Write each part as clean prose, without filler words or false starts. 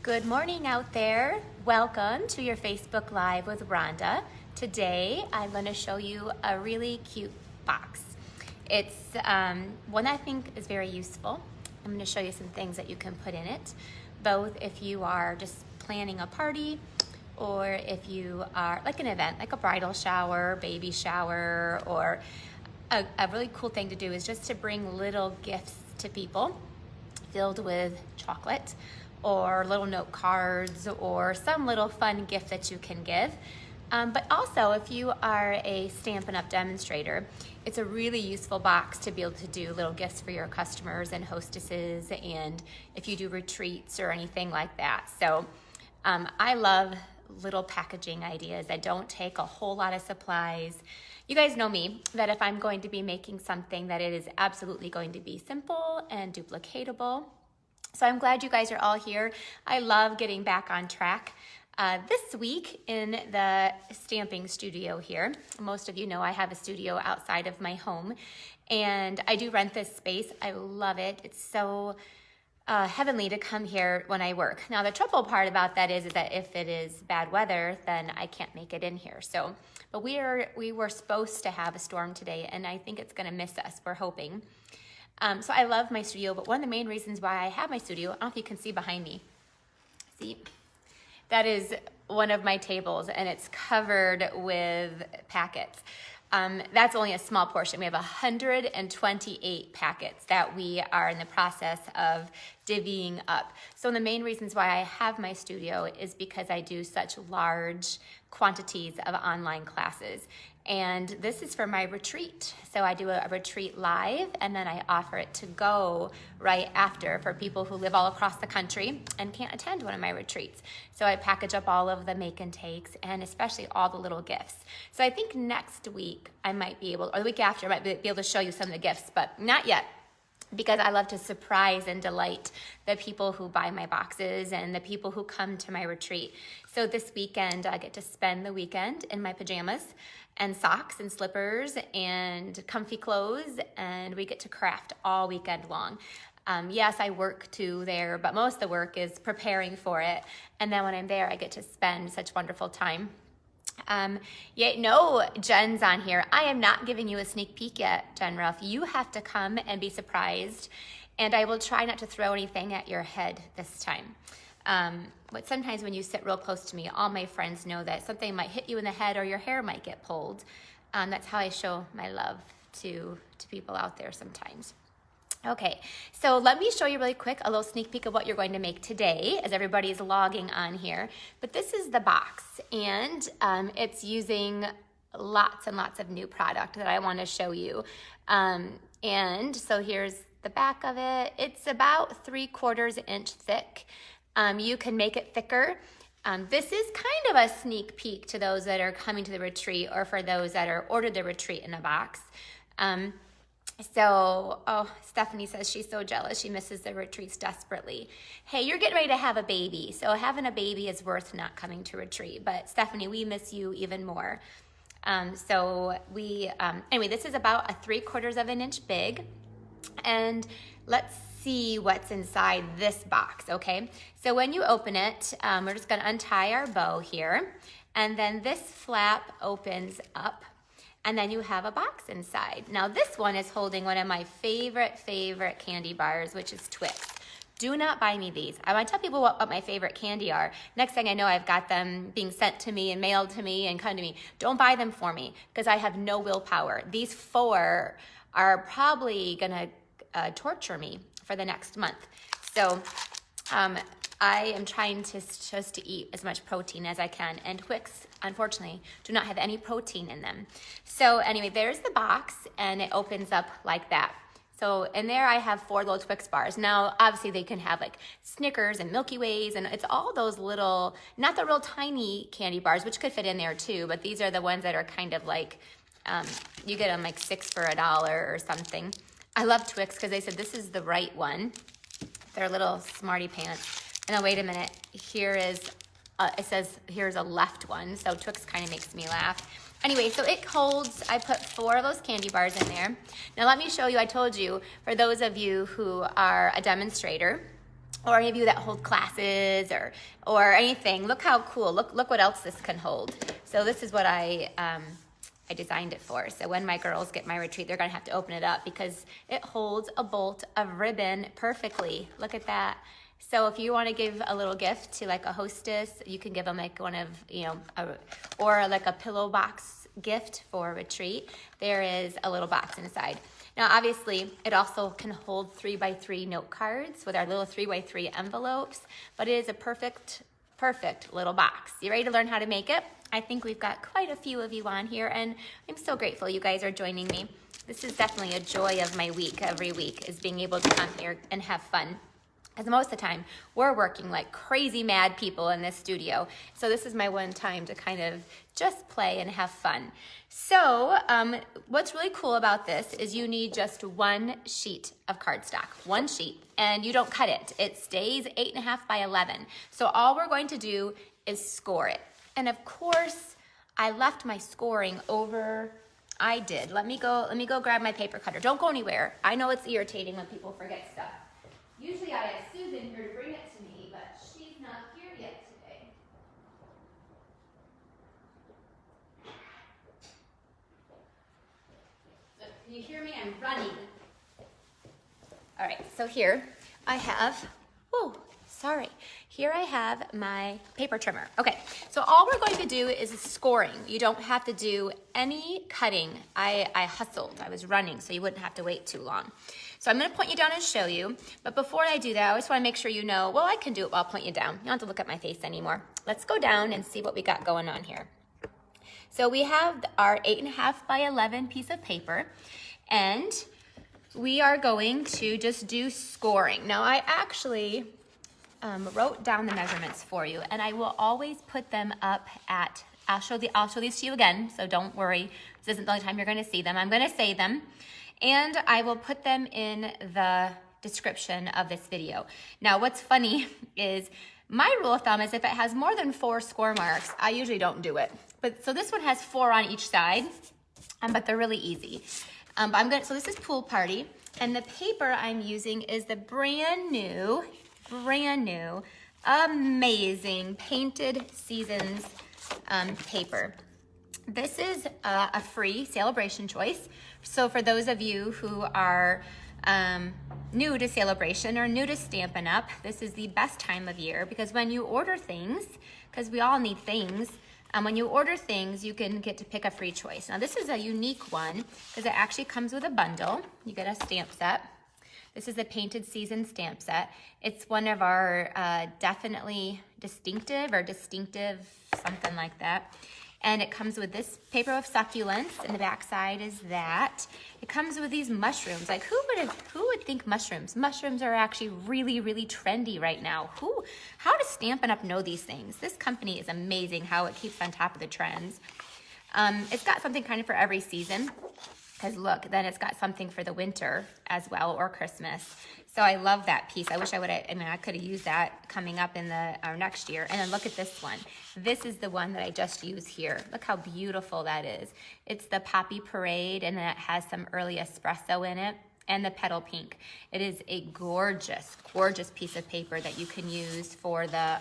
Good morning out there. Welcome to your Facebook Live with Rhonda. Today I'm going to show you a really cute box. It's one I think is very useful. I'm going to show you some things that you can put in it, both if you are just planning a party or if you are like an event, like a bridal shower, baby shower, or a really cool thing to do is just to bring little gifts to people filled with chocolate or little note cards or some little fun gift that you can give. But also if you are a Stampin' Up! Demonstrator, it's a really useful box to be able to do little gifts for your customers and hostesses, and if you do retreats or anything like that. So I love little packaging ideas that don't take a whole lot of supplies. You guys know me, that if I'm going to be making something, that it is absolutely going to be simple and duplicatable. So I'm glad you guys are all here. I love getting back on track. This week in the stamping studio here, most of you know I have a studio outside of my home, and I do rent this space. I love it. It's so heavenly to come here when I work. Now the trouble part about that is that if it is bad weather, then I can't make it in here. So, but we were supposed to have a storm today, and I think it's gonna miss us, we're hoping. So I love my studio, but one of the main reasons why I have my studio, I don't know if you can see behind me. See, that is one of my tables, and it's covered with packets. That's only a small portion. We have 128 packets that we are in the process of divvying up. So the main reasons why I have my studio is because I do such large quantities of online classes. And this is for my retreat. So I do a retreat live, and then I offer it to go right after for people who live all across the country and can't attend one of my retreats. So I package up all of the make and takes, and especially all the little gifts. So I think next week I might be able, or the week after, I might be able to show you some of the gifts, but not yet, because I love to surprise and delight the people who buy my boxes and the people who come to my retreat. So this weekend, I get to spend the weekend in my pajamas and socks and slippers and comfy clothes, and we get to craft all weekend long. Yes, I work too there, but most of the work is preparing for it. And then when I'm there, I get to spend such wonderful time. No, Jen's on here. I am not giving you a sneak peek yet, Jen Ruff. You have to come and be surprised, and I will try not to throw anything at your head this time. But sometimes when you sit real close to me, all my friends know that something might hit you in the head or your hair might get pulled. That's how I show my love to people out there sometimes. Okay, so let me show you really quick a little sneak peek of what you're going to make today as everybody is logging on here. But this is the box, and it's using lots and lots of new product that I want to show you. And so here's the back of it. It's about 3/4 inch thick. You can make it thicker. This is kind of a sneak peek to those that are coming to the retreat, or for those that are ordered the retreat in a box. Stephanie says she's so jealous. She misses the retreats desperately. Hey, you're getting ready to have a baby, so having a baby is worth not coming to retreat. But Stephanie, we miss you even more. Anyway, this is about a 3/4 inch big, and let's see what's inside this box, okay? So when you open it, we're just gonna untie our bow here, and then this flap opens up, and then you have a box inside. Now this one is holding one of my favorite candy bars, which is Twix. Do not buy me these. I want to tell people what my favorite candy are. Next thing I know, I've got them being sent to me and mailed to me and come to me. Don't buy them for me, because I have no willpower. These 4 are probably gonna torture me for the next month. So I am trying to just to eat as much protein as I can, and Twix, unfortunately, do not have any protein in them. So anyway, there's the box, and it opens up like that. So in there I have 4 little Twix bars. Now, obviously they can have like Snickers and Milky Ways, and it's all those little, not the real tiny candy bars, which could fit in there too, but these are the ones that are kind of like, you get them like 6 for $1 or something. I love Twix because they said this is the right one. They're little smarty pants. And then wait a minute, here is, it says here's a left one, so Twix kind of makes me laugh. Anyway, so it holds, I put 4 of those candy bars in there. Now let me show you, I told you, for those of you who are a demonstrator, or any of you that hold classes or anything. Look how cool. Look what else this can hold. So this is what I designed it for. So when my girls get my retreat, they're gonna have to open it up because it holds a bolt of ribbon perfectly. Look at that. So if you want to give a little gift to like a hostess, you can give them like one of, or like a pillow box gift for a retreat. There is a little box inside. Now, obviously, it also can hold 3x3 note cards with our little 3x3 envelopes, but it is a perfect little box. You ready to learn how to make it? I think we've got quite a few of you on here, and I'm so grateful you guys are joining me. This is definitely a joy of my week every week, is being able to come here and have fun. Because most of the time, we're working like crazy mad people in this studio. So this is my one time to kind of just play and have fun. So what's really cool about this is you need just one sheet of cardstock, one sheet, and you don't cut it. It stays 8.5 by 11. So all we're going to do is score it. And of course, I left my scoring over. I did. Let me go grab my paper cutter. Don't go anywhere. I know it's irritating when people forget stuff. Usually I have Susan here to bring it to me, but she's not here yet today. So, can you hear me? I'm running. All right, so here I have, here I have my paper trimmer. Okay, so all we're going to do is scoring. You don't have to do any cutting. I hustled, I was running, so you wouldn't have to wait too long. So I'm gonna point you down and show you, but before I do that, I always wanna make sure you know, well, I can do it while I'll point you down. You don't have to look at my face anymore. Let's go down and see what we got going on here. So we have our 8.5 by 11 piece of paper, and we are going to just do scoring. Now I actually wrote down the measurements for you, and I will always put them up at, I'll show these to you again, so don't worry. This isn't the only time you're gonna see them. I'm gonna say them, and I will put them in the description of this video. Now, what's funny is my rule of thumb is if it has more than 4 score marks, I usually don't do it. But so this one has 4 on each side, but they're really easy. So this is Pool Party, and the paper I'm using is the brand new, amazing Painted Seasons paper. This is a free Celebration choice. So for those of you who are new to Celebration or new to Stampin' Up, this is the best time of year because when you order things, because we all need things, when you order things, you can get to pick a free choice. Now this is a unique one because it actually comes with a bundle. You get a stamp set. This is a Painted Season stamp set. It's one of our definitely distinctive, something like that. And it comes with this paper of succulents, and the back side is that. It comes with these mushrooms. Like who would think mushrooms? Mushrooms are actually really, really trendy right now. How does Stampin' Up! Know these things? This company is amazing how it keeps on top of the trends. It's got something kind of for every season. Because look, then it's got something for the winter as well, or Christmas. So I love that piece. I wish I could have used that coming up in our next year. And then look at this one. This is the one that I just used here. Look how beautiful that is. It's the Poppy Parade, and then it has some early espresso in it, and the Petal Pink. It is a gorgeous, gorgeous piece of paper that you can use for the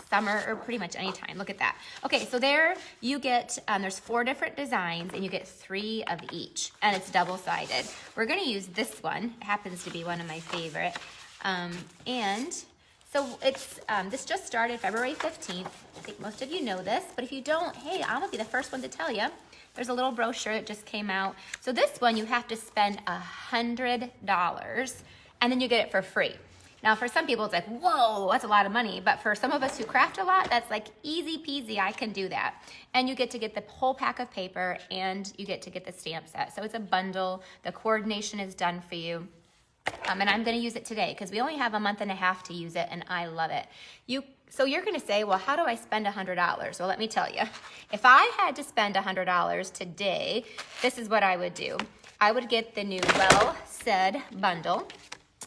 summer or pretty much any time. Look at that. Okay, so there you get, there's 4 different designs and you get 3 of each, and it's double-sided. We're gonna use this one. It happens to be one of my favorite. And so it's, this just started February 15th. I think most of you know this, but if you don't, hey, I'm gonna be the first one to tell you. There's a little brochure that just came out. So this one, you have to spend $100 and then you get it for free. Now, for some people, it's like, whoa, that's a lot of money. But for some of us who craft a lot, that's like easy peasy, I can do that. And you get to get the whole pack of paper, and you get to get the stamp set. So it's a bundle. The coordination is done for you. And I'm gonna use it today because we only have a month and a half to use it, and I love it. So you're gonna say, well, how do I spend $100? Well, let me tell you. If I had to spend $100 today, this is what I would do. I would get the new Well Said bundle.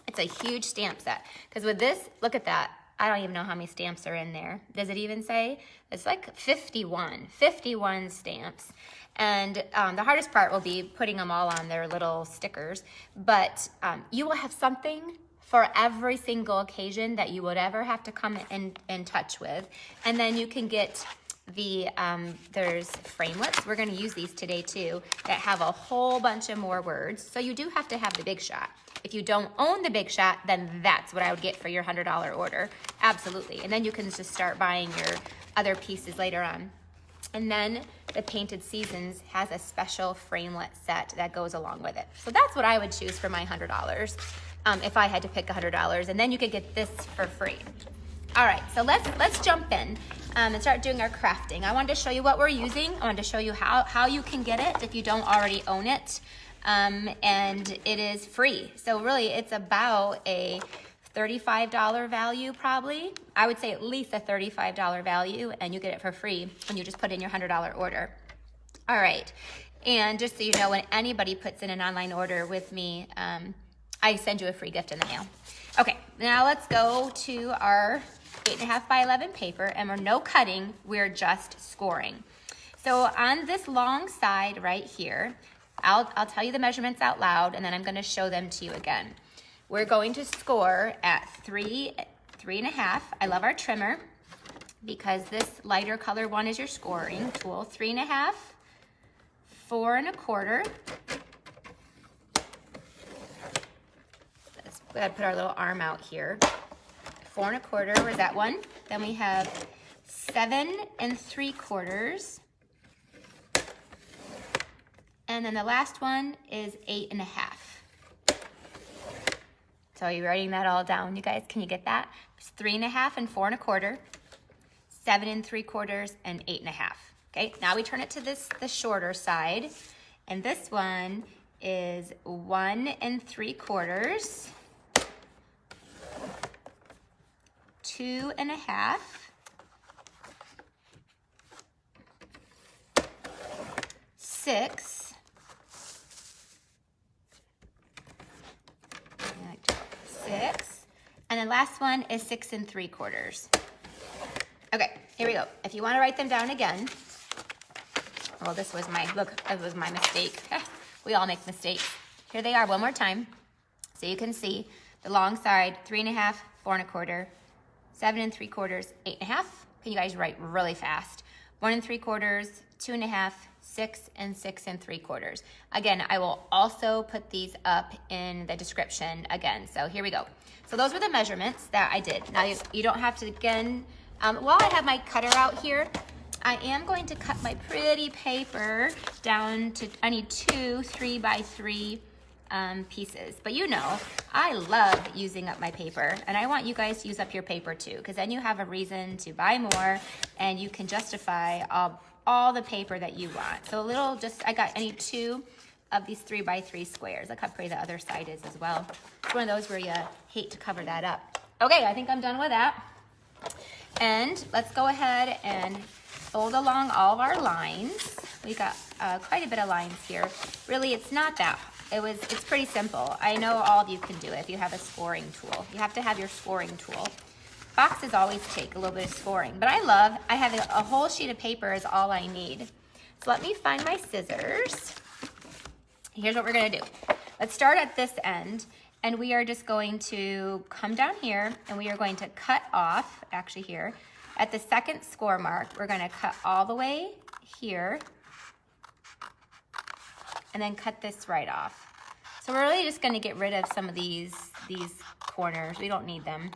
It's a huge stamp set. Because with this, look at that. I don't even know how many stamps are in there. Does it even say? It's like 51 stamps. And the hardest part will be putting them all on their little stickers. But you will have something for every single occasion that you would ever have to come in touch with. And then you can get the, there's framelits. We're gonna use these today too, that have a whole bunch of more words. So you do have to have the Big Shot. If you don't own the Big Shot, then that's what I would get for your $100 order. Absolutely. And then you can just start buying your other pieces later on. And then the Painted Seasons has a special framelit set that goes along with it. So that's what I would choose for my $100 if I had to pick $100. And then you could get this for free. All right, so let's jump in and start doing our crafting. I wanted to show you what we're using. I wanted to show you how you can get it if you don't already own it. And it is free. So really it's about a $35 value probably. I would say at least a $35 value, and you get it for free when you just put in your $100 order. All right, and just so you know, when anybody puts in an online order with me, I send you a free gift in the mail. Okay, now let's go to our 8.5 by 11 paper, and we're no cutting, we're just scoring. So on this long side right here, I'll tell you the measurements out loud, and then I'm gonna show them to you again. We're going to score at 3.5. I love our trimmer because this lighter color one is your scoring tool. 3.5, 4.25. Let's go ahead and put our little arm out here. 4.25, where's that one? Then we have 7.75. And then the last one is 8.5. So are you writing that all down, you guys? Can you get that? It's 3.5 and 4.25, 7.75 and 8.5. Okay, now we turn it to the shorter side, and this one is 1.75, 2.5, 6. 6, and then last one is 6.75. Okay, here we go. If you want to write them down again, well, this was my mistake. We all make mistakes. Here they are one more time. So you can see the long side, 3.5, 4.25, 7.75, 8.5. Can you guys write really fast? 1.75, 2.5, 6, and 6.75. Again, I will also put these up in the description again. So here we go. So those were the measurements that I did. Now you don't have to, again, while I have my cutter out here, I am going to cut my pretty paper down to, I need 2 3x3 pieces. But you know, I love using up my paper, and I want you guys to use up your paper too, because then you have a reason to buy more and you can justify all the paper that you want. So I need 2 of these 3x3 squares. Look how pretty the other side is as well. It's one of those where you hate to cover that up. Okay, I think I'm done with that. And let's go ahead and fold along all of our lines. We got quite a bit of lines here. Really, it's not that, it's pretty simple. I know all of you can do it if you have a scoring tool. You have to have your scoring tool. Boxes always take a little bit of scoring, but I have a whole sheet of paper is all I need. So let me find my scissors. Here's what we're gonna do. Let's start at this end, and we are just going to come down here, and we are going to cut off, actually here, at the second score mark, we're gonna cut all the way here, and then cut this right off. So we're really just gonna get rid of some of these corners. We don't need them.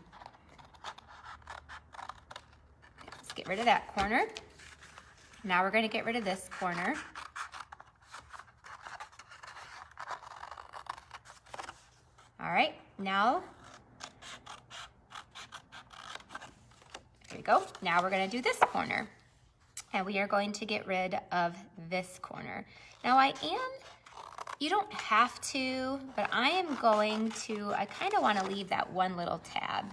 Let's get rid of that corner. Now we're gonna get rid of this corner. All right, now, there we go. Now we're gonna do this corner, and we are going to get rid of this corner. Now you don't have to, but I am going to, I kind of wanna leave that one little tab,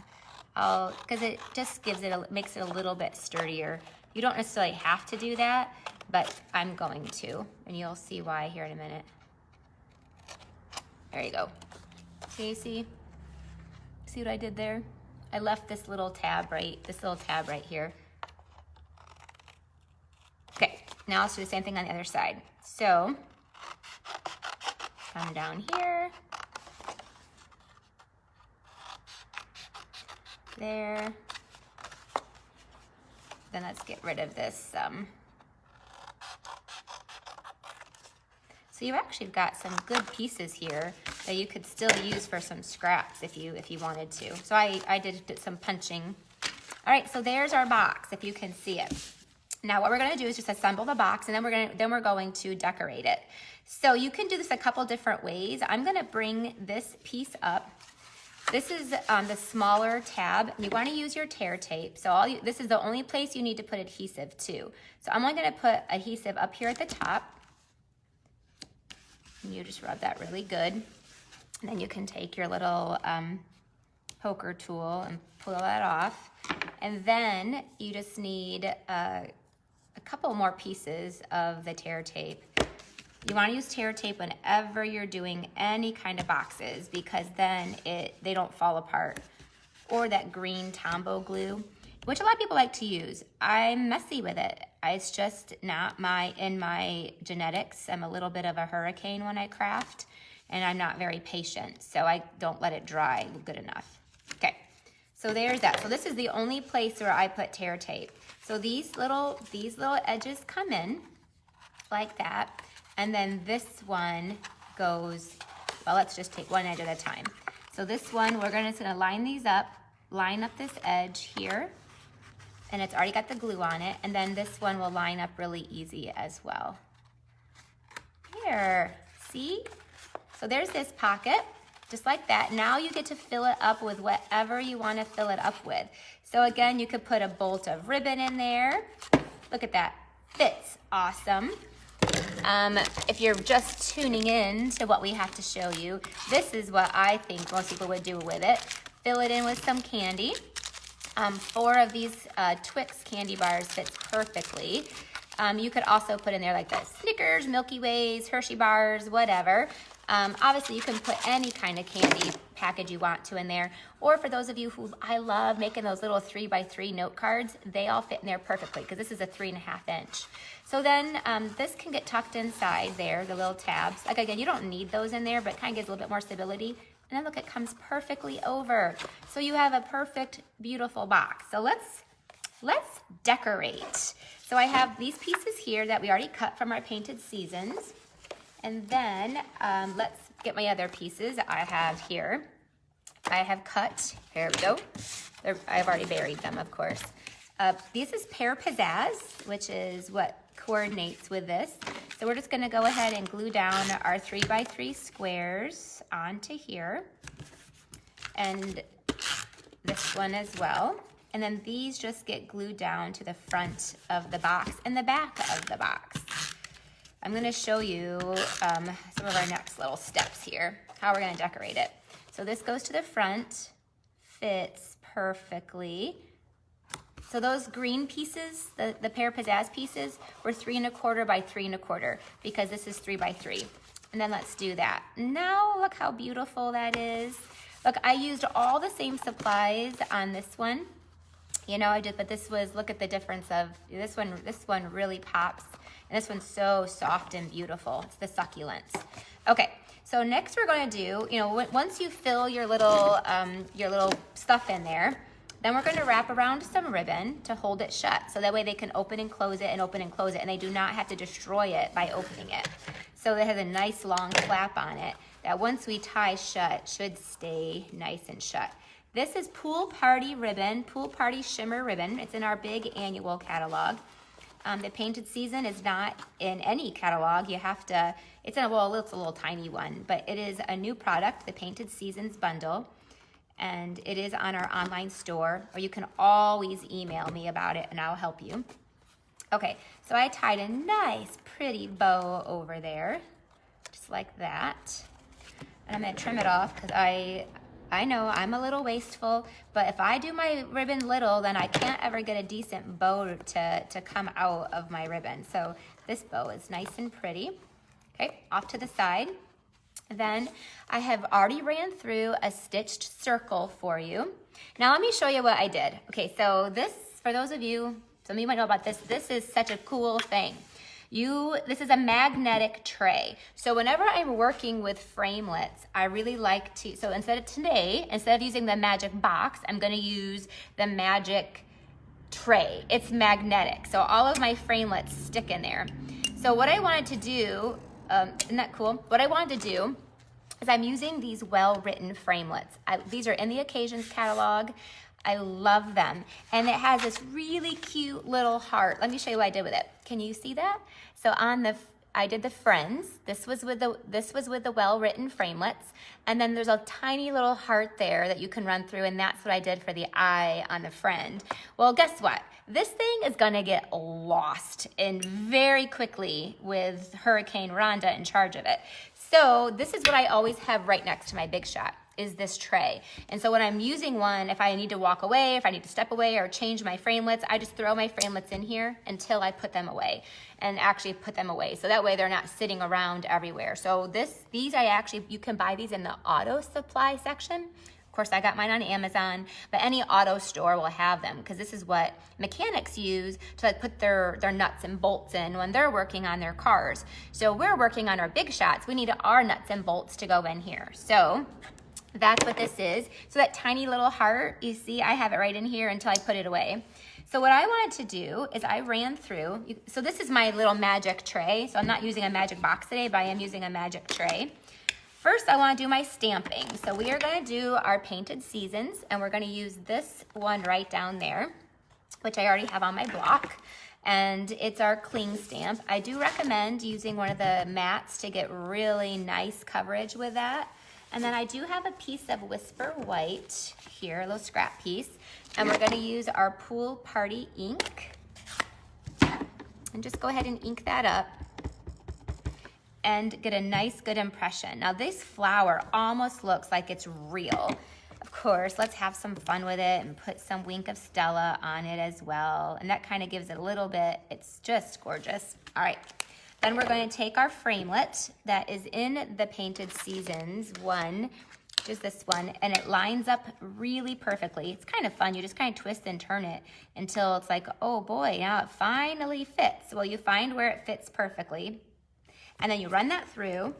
because it just makes it a little bit sturdier. You don't necessarily have to do that, but I'm going to, and you'll see why here in a minute. There you go. See what I did there? I left this little tab right here. Okay, now let's do the same thing on the other side. So, come down here. there. Then let's get rid of this. So you've actually got some good pieces here that you could still use for some scraps if you wanted to. So I did some punching. All right, so there's our box, if you can see it. Now what we're gonna do is just assemble the box, and then we're going to decorate it. So you can do this a couple different ways. I'm gonna bring this piece up. This is the smaller tab. You wanna use your tear tape. So this is the only place you need to put adhesive to. So I'm only gonna put adhesive up here at the top. And you just rub that really good. And then you can take your little poker tool and pull that off. And then you just need a couple more pieces of the tear tape. You want to use tear tape whenever you're doing any kind of boxes, because then they don't fall apart. Or that green Tombow glue, which a lot of people like to use. I'm messy with it. It's just not in my genetics. I'm a little bit of a hurricane when I craft, and I'm not very patient, so I don't let it dry good enough. Okay, so there's that. So this is the only place where I put tear tape. So these little edges come in like that, and then this one goes, well, let's just take one edge at a time. So this one, we're just gonna line these up, line up this edge here, and it's already got the glue on it, and then this one will line up really easy as well. Here, see? So there's this pocket, just like that. Now you get to fill it up with whatever you want to fill it up with. So again, you could put a bolt of ribbon in there. Look at that, fits awesome. If you're just tuning in to what we have to show you, this is what I think most people would do with it. Fill it in with some candy. 4 of these Twix candy bars fits perfectly. You could also put in there like the Snickers, Milky Ways, Hershey bars, whatever. Obviously, you can put any kind of candy package you want to in there. Or for those of you who, I love making those little 3x3 note cards, they all fit in there perfectly because this is a 3.5 inch. So then this can get tucked inside there, the little tabs. Like again, you don't need those in there, but it kind of gives a little bit more stability. And then look, it comes perfectly over. So you have a perfect, beautiful box. So let's decorate. So I have these pieces here that we already cut from our Painted Seasons. And then let's get my other pieces I have here. I have cut, here we go. I've already buried them, of course. This is Pear Pizzazz, which is what coordinates with this. So we're just gonna go ahead and glue down our 3x3 squares onto here. And this one as well. And then these just get glued down to the front of the box and the back of the box. I'm gonna show you some of our next little steps here, how we're gonna decorate it. So this goes to the front, fits perfectly. So those green pieces, the Pear Pizzazz pieces, were 3¼ by 3¼ because this is 3x3. And then let's do that. Now look how beautiful that is. Look, I used all the same supplies on this one. You know, I did, but this was, look at the difference of, this one really pops. And this one's so soft and beautiful. It's the succulents. Okay, so next we're gonna do, you know, once you fill your little stuff in there, then we're gonna wrap around some ribbon to hold it shut. So that way they can open and close it and open and close it, and they do not have to destroy it by opening it. So it has a nice long flap on it that once we tie shut, should stay nice and shut. This is Pool Party ribbon, Pool Party shimmer ribbon. It's in our big annual catalog. The Painted Season is not in any catalog. You have to, it's a little tiny one, but it is a new product, the Painted Seasons bundle, and it is on our online store, or you can always email me about it and I'll help you. Okay, so I tied a nice pretty bow over there, just like that. And I'm gonna trim it off because I know I'm a little wasteful, but if I do my ribbon little, then I can't ever get a decent bow to come out of my ribbon. So this bow is nice and pretty. Okay, off to the side. Then I have already ran through a stitched circle for you. Now let me show you what I did. Okay, so this, for those of you, some of you might know about this, this is such a cool thing. This is a magnetic tray. So whenever I'm working with framelits, I really like to, so instead of using the magic box, I'm gonna use the magic tray. It's magnetic, so all of my framelits stick in there. So what I wanted to do, isn't that cool? What I wanted to do is I'm using these well-written framelits. These are in the Occasions catalog. I love them. And it has this really cute little heart. Let me show you what I did with it. Can you see that? So I did the friends. This was with the well-written framelits. And then there's a tiny little heart there that you can run through, and that's what I did for the eye on the friend. Well, guess what? This thing is gonna get lost very quickly with Hurricane Ronda in charge of it. So this is what I always have right next to my Big Shot, is this tray. And so when I'm using one, if I need to walk away, if I need to step away or change my framelits, I just throw my framelits in here until I put them away, and actually put them away. So that way they're not sitting around everywhere. So you can buy these in the auto supply section. Of course, I got mine on Amazon, but any auto store will have them, because this is what mechanics use to like put their nuts and bolts in when they're working on their cars. So we're working on our Big Shots. We need our nuts and bolts to go in here. So that's what this is. So that tiny little heart, you see, I have it right in here until I put it away. So what I wanted to do is I ran through, so this is my little magic tray. So I'm not using a magic box today, but I am using a magic tray. First, I want to do my stamping. So we are going to do our painted seasons, and we're going to use this one right down there, which I already have on my block, and it's our cling stamp. I do recommend using one of the mats to get really nice coverage with that. And then I do have a piece of Whisper White here, a little scrap piece, and we're going to use our Pool Party ink, and just go ahead and ink that up and get a nice, good impression. Now this flower almost looks like it's real. Of course, let's have some fun with it and put some Wink of Stella on it as well. And that kind of gives it a little bit, it's just gorgeous. All right, then we're going to take our framelit that is in the Painted Seasons one, just this one, and it lines up really perfectly. It's kind of fun. You just kind of twist and turn it until it's like, oh boy, now it finally fits. Well, you find where it fits perfectly, and then you run that through.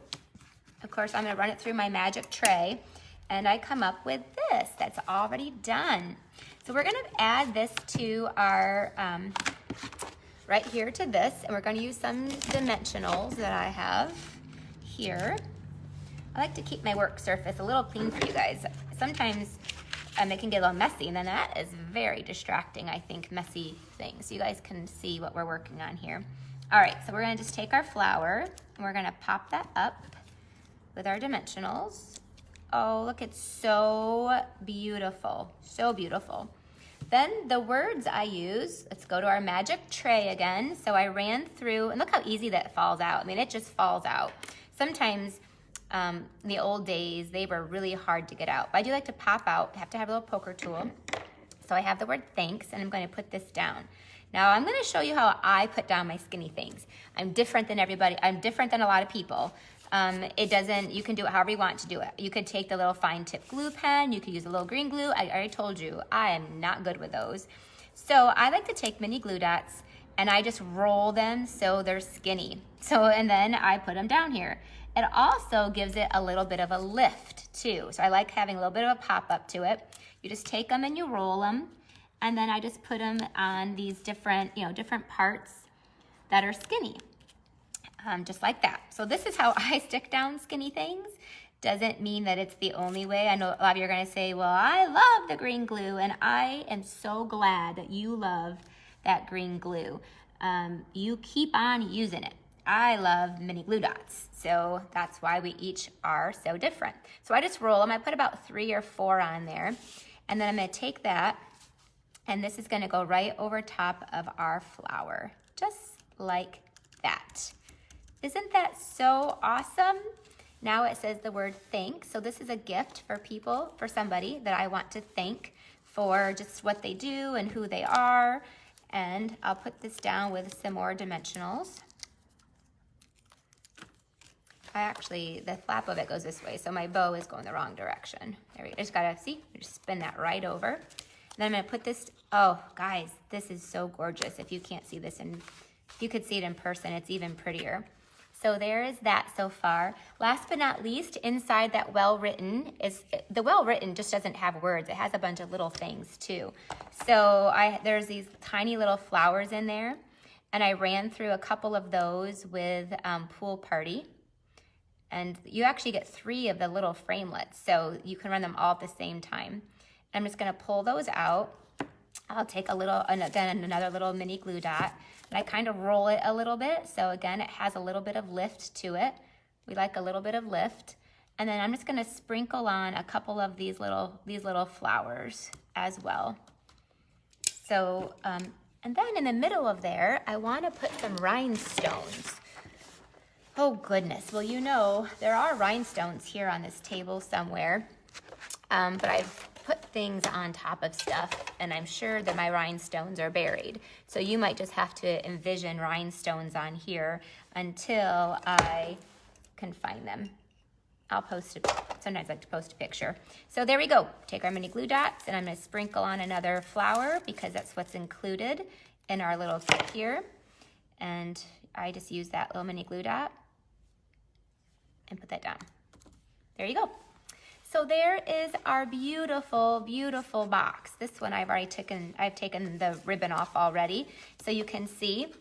Of course, I'm gonna run it through my magic tray, and I come up with this that's already done. So we're gonna add this to our, right here to this, and we're gonna use some dimensionals that I have here. I like to keep my work surface a little clean for you guys. Sometimes it can get a little messy, and then that is very distracting, I think, messy things. So you guys can see what we're working on here. All right, so we're gonna just take our flower, and we're gonna pop that up with our dimensionals. Oh, look, it's so beautiful, so beautiful. Then the words I use, let's go to our magic tray again. So I ran through, and look how easy that falls out. I mean, it just falls out. Sometimes in the old days, they were really hard to get out. But I do like to pop out, I have to have a little poker tool. So I have the word thanks, and I'm gonna put this down. Now I'm gonna show you how I put down my skinny things. I'm different than everybody, I'm different than a lot of people. You can do it however you want to do it. You could take the little fine tip glue pen, you could use a little green glue. I already told you, I am not good with those. So I like to take mini glue dots and I just roll them so they're skinny. And then I put them down here. It also gives it a little bit of a lift too. So I like having a little bit of a pop up to it. You just take them and you roll them. And then I just put them on these different parts that are skinny. Just like that. So this is how I stick down skinny things. Doesn't mean that it's the only way. I know a lot of you are gonna say, well, I love the green glue, and I am so glad that you love that green glue. You keep on using it. I love mini glue dots, so that's why we each are so different. So I just roll them. I put about 3 or 4 on there, and then I'm gonna take that, and this is gonna go right over top of our flower, just like that. Isn't that so awesome? Now it says the word thanks. So this is a gift for people, for somebody that I want to thank for just what they do and who they are. And I'll put this down with some more dimensionals. The flap of it goes this way, so my bow is going the wrong direction. There we go. I just gotta, see, just spin that right over. And then I'm gonna put this, oh guys, this is so gorgeous. If you can't see this in If you could see it in person, it's even prettier. So there is that so far. Last but not least, inside that well-written is, the well-written just doesn't have words. It has a bunch of little things too. So there's these tiny little flowers in there, and I ran through a couple of those with Pool Party. And you actually get 3 of the little framelets, so you can run them all at the same time. I'm just gonna pull those out. I'll take a little, again, another little mini glue dot, and I kind of roll it a little bit. So again, it has a little bit of lift to it. We like a little bit of lift. And then I'm just gonna sprinkle on a couple of these little flowers as well. So, and then in the middle of there, I wanna put some rhinestones. Oh goodness, well you know, there are rhinestones here on this table somewhere, but I've put things on top of stuff, and I'm sure that my rhinestones are buried. So you might just have to envision rhinestones on here until I can find them. I'll post it. Sometimes I like to post a picture. So there we go. Take our mini glue dots, and I'm gonna sprinkle on another flower because that's what's included in our little kit here. And I just use that little mini glue dot and put that down. There you go. So there is our beautiful, beautiful box. This one I've taken the ribbon off already, so you can see.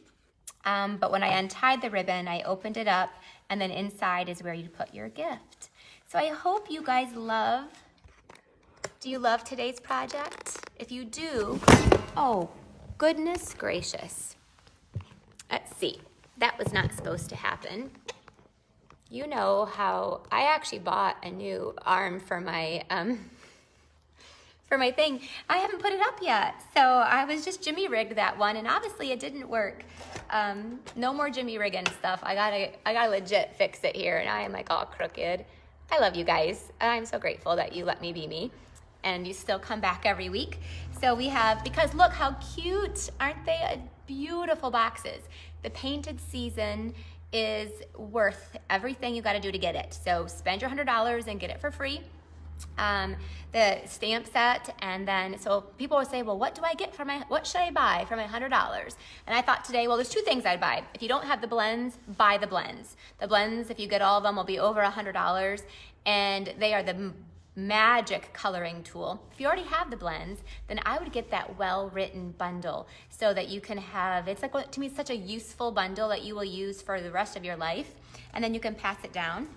But when I untied the ribbon, I opened it up, and then inside is where you put your gift. So I hope you guys do you love today's project? If you do, oh, goodness gracious. Let's see, that was not supposed to happen. You know how I actually bought a new arm for my thing. I haven't put it up yet. So I was just jimmy rigged that one, and obviously it didn't work. No more jimmy rigging stuff. I gotta legit fix it here, and I am like all crooked. I love you guys. I'm so grateful that you let me be me, and you still come back every week. So we have, because look how cute, aren't they? Beautiful boxes. The painted season is worth everything you got to do to get it. So spend your $100 and get it for free. The stamp set, and then so people will say, well, what should I buy for my $100? And I thought today, well, there's 2 things I'd buy. If you don't have the blends, buy the blends. The blends, if you get all of them, will be over $100, and they are the magic coloring tool. If you already have the blends, then I would get that well-written bundle so that you can have, it's like, to me, it's such a useful bundle that you will use for the rest of your life, and then you can pass it down.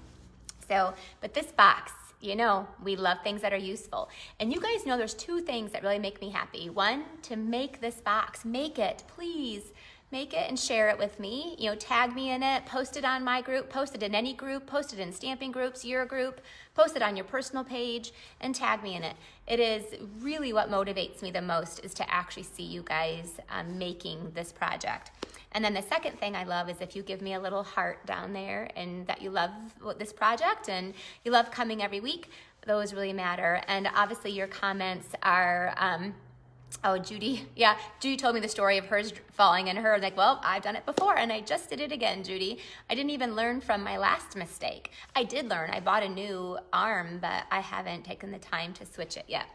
So, but this box, you know, we love things that are useful. And you guys know there's 2 things that really make me happy. One, to make this box. Make it, please. Make it and share it with me. You know, tag me in it, post it on my group, post it in any group, post it in stamping groups, your group, post it on your personal page, and tag me in it. It is really what motivates me the most, is to actually see you guys making this project. And then the second thing I love is if you give me a little heart down there, and that you love this project and you love coming every week. Those really matter. And obviously your comments are, oh, Judy, yeah, Judy told me the story of hers falling, and her like, well, I've done it before, and I just did it again, Judy. I didn't even learn from my last mistake. I did learn. I bought a new arm, but I haven't taken the time to switch it yet.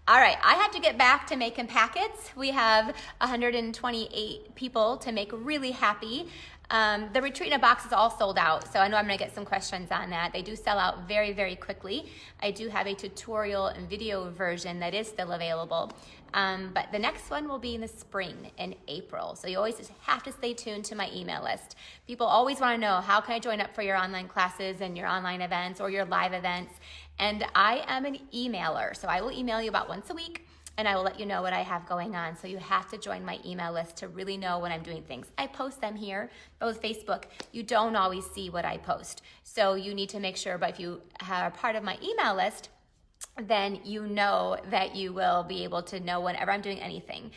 All right, I have to get back to making packets. We have 128 people to make really happy. The retreat in a box is all sold out, so I know I'm gonna get some questions on that. They do sell out very, very quickly. I do have a tutorial and video version that is still available. But the next one will be in the spring, in April. So you always just have to stay tuned to my email list. People always wanna know, how can I join up for your online classes and your online events or your live events? And I am an emailer, so I will email you about once a week, and I will let you know what I have going on. So you have to join my email list to really know when I'm doing things. I post them here, but with Facebook, you don't always see what I post. So you need to make sure, but if you are part of my email list, then you know that you will be able to know whenever I'm doing anything.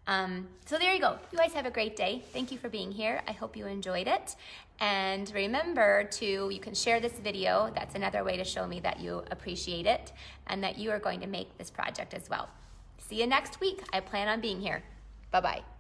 So there you go. You guys have a great day. Thank you for being here. I hope you enjoyed it. And remember you can share this video. That's another way to show me that you appreciate it and that you are going to make this project as well. See you next week. I plan on being here. Bye-bye.